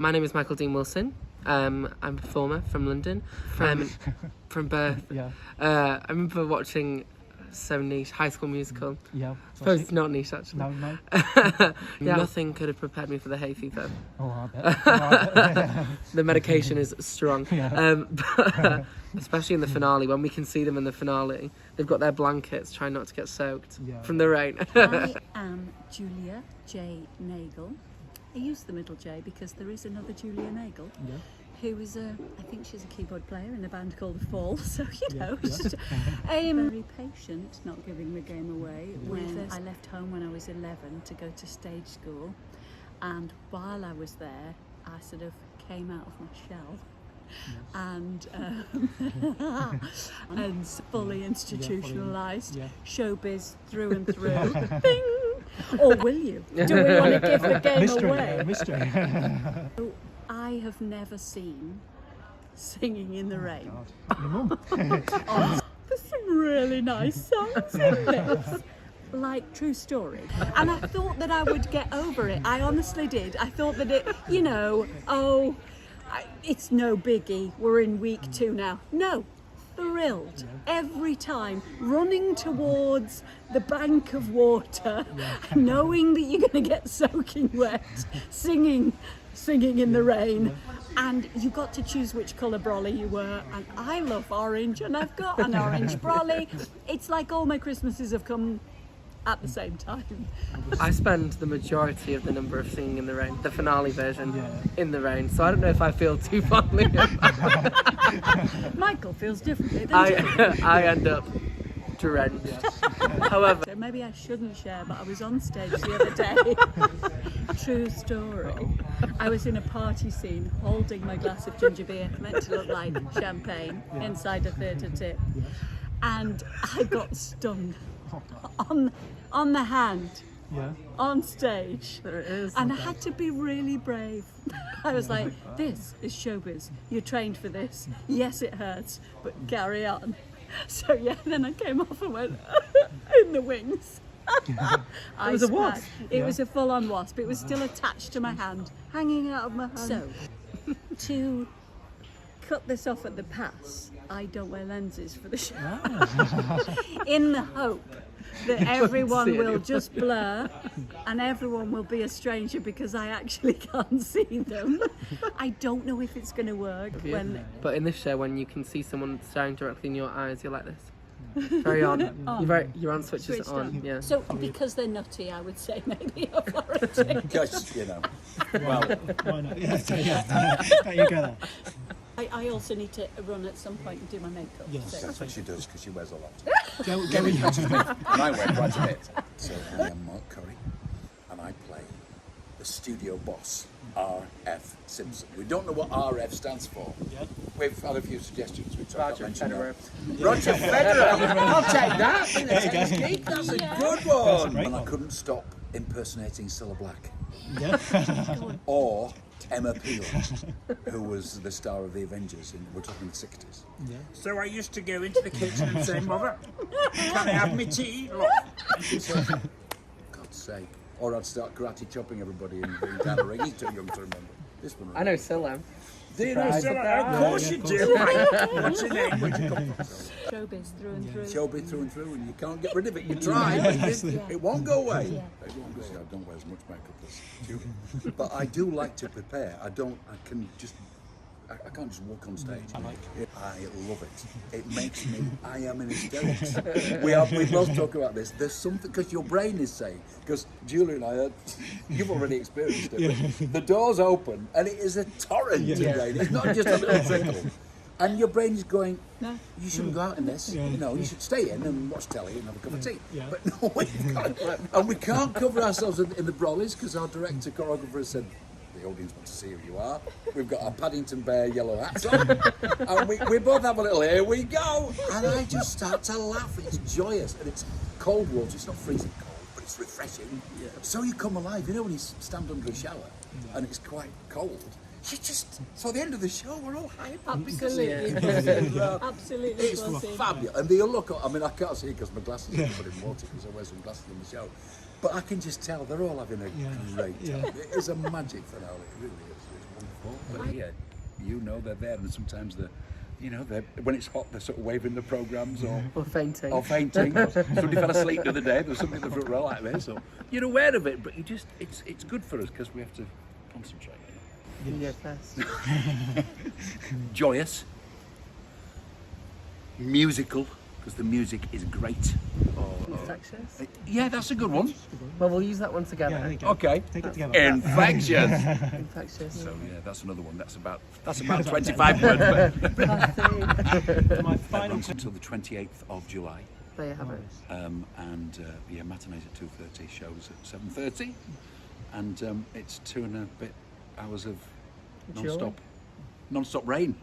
My name is Michael Dean Wilson. I'm a performer from London, from birth. Yeah. I remember watching so niche, High School Musical. Yeah. I suppose it's not niche actually. No. Yeah. Nothing could have prepared me for the hay fever. Oh, I bet. The medication is strong. Yeah. But, especially in the finale, when we can see them in the finale, they've got their blankets trying not to get soaked from the rain. I am Julia J Nagle. I use the middle J because there is another Julia Nagle. Yeah. Who is I think she's a keyboard player in a band called The Fall, so I'm very patient, not giving the game away. When I left home when I was 11 to go to stage school, and while I was there, I sort of came out of my shell. And fully institutionalised, showbiz through and through. Bing! Or will you? Do we want to give the game away? Mystery. So, I have never seen Singing in the Rain. Your mum. There's some really nice songs in this. Like, true story. And I thought that I would get over it. I honestly did. I thought that it, it's no biggie. We're in week 2 now. No. Thrilled every time, running towards the bank of water, knowing that you're going to get soaking wet, singing in the rain, and you got to choose which colour brolly you were, and I love orange, and I've got an orange brolly. It's like all my Christmases have come at the same time. I spend the majority of the number of Singing in the Rain, the finale version, in the rain, so I don't know if I feel too fondly about Michael feels differently, doesn't he? I end up drenched. However, So maybe I shouldn't share, but I was on stage the other day. True story. I was in a party scene holding my glass of ginger beer, meant to look like champagne, inside a theatre tip, and I got stung on the hand. On stage. there it is. And I had to be really brave. I was like, this is showbiz. You're trained for this. Yes, it hurts, but carry on. So then I came off and went in the wings. It was a wasp. It was a full-on wasp. It was still attached to my hand, hanging out of my hand. So, to cut this off at the pass, I don't wear lenses for the show. In the hope that everyone will just blur and everyone will be a stranger because I actually can't see them. I don't know if it's going to work. But in this show, when you can see someone staring directly in your eyes, you're like this. Very on. Your on switches Switched on. on. Yeah. So because they're nutty, I would say maybe authority. Just, well, Why not? There you go. I also need to run at some point and do my makeup. Yes. So. that's what she does because she wears a lot. Go with And I wear quite a bit. So I am Mark Curry and I play the studio boss, R.F. Simpson. We don't know what RF stands for. We've had a few suggestions. Roger Federer. Roger Federer! I'll take that! That's a good one! And I couldn't stop impersonating Cilla Black. Or Emma Peel, who was the star of the Avengers we're talking the 60s. So I used to go into the kitchen and say, Mother, can I have my tea? Look. And she said, God's sake. Or I'd start karate chopping everybody and being down a ring. He's too young to remember. This one. I know Silla. Do you know Cilla? Of course you do. What's your name? Where'd you come from? Showbiz through and through. Showbiz through and through, and you can't get rid of it. You try, but it won't go away. It won't go away. I don't wear as much makeup as Julie. But I do like to prepare. I can't just walk on stage. I love it. It makes me, I am in hysterics. We both talk about this. There's something, because your brain is saying, because Julie and I, you've already experienced it, but the doors open and it is a torrent of rain. It's not just a little trickle. And your brain is going, no, you shouldn't go out in this. You should stay in and watch telly and have a cup of tea. But no, we can't cover ourselves in the brollies because our director choreographer said, the audience want to see who you are. We've got our Paddington Bear yellow hats on. And we both have a little, here we go. And I just start to laugh. It's joyous. And it's cold water. It's not freezing cold, but it's refreshing. So you come alive. You know when you stand under a shower and it's quite cold, you just, so at the end of the show, we're all hyped. Absolutely. Absolutely. It's fabulous. And the look, I mean, I can't see it because my glasses are covered in water because I wear some glasses in the show. But I can just tell they're all having a great time. It is a magic finale. It really is. It's wonderful. here, you know they're there, and sometimes when it's hot, they're sort of waving the programmes Or fainting. or fainting. Somebody fell asleep the other day. There was somebody in the front row like this. So you're aware of it, but it's good for us because we have to concentrate. You go first. Joyous, musical because the music is great. Infectious. Yeah, that's a good one. Well, we'll use that one Yeah, together. Oh. there you go. Okay. Take it together. Infectious. Infectious. So yeah, that's another one. That's about 25 words. But My that final runs until the 28th of July. There you have it. And matinees at 2:30, shows at 7:30, and it's 2.5 hours of Joy. non-stop rain.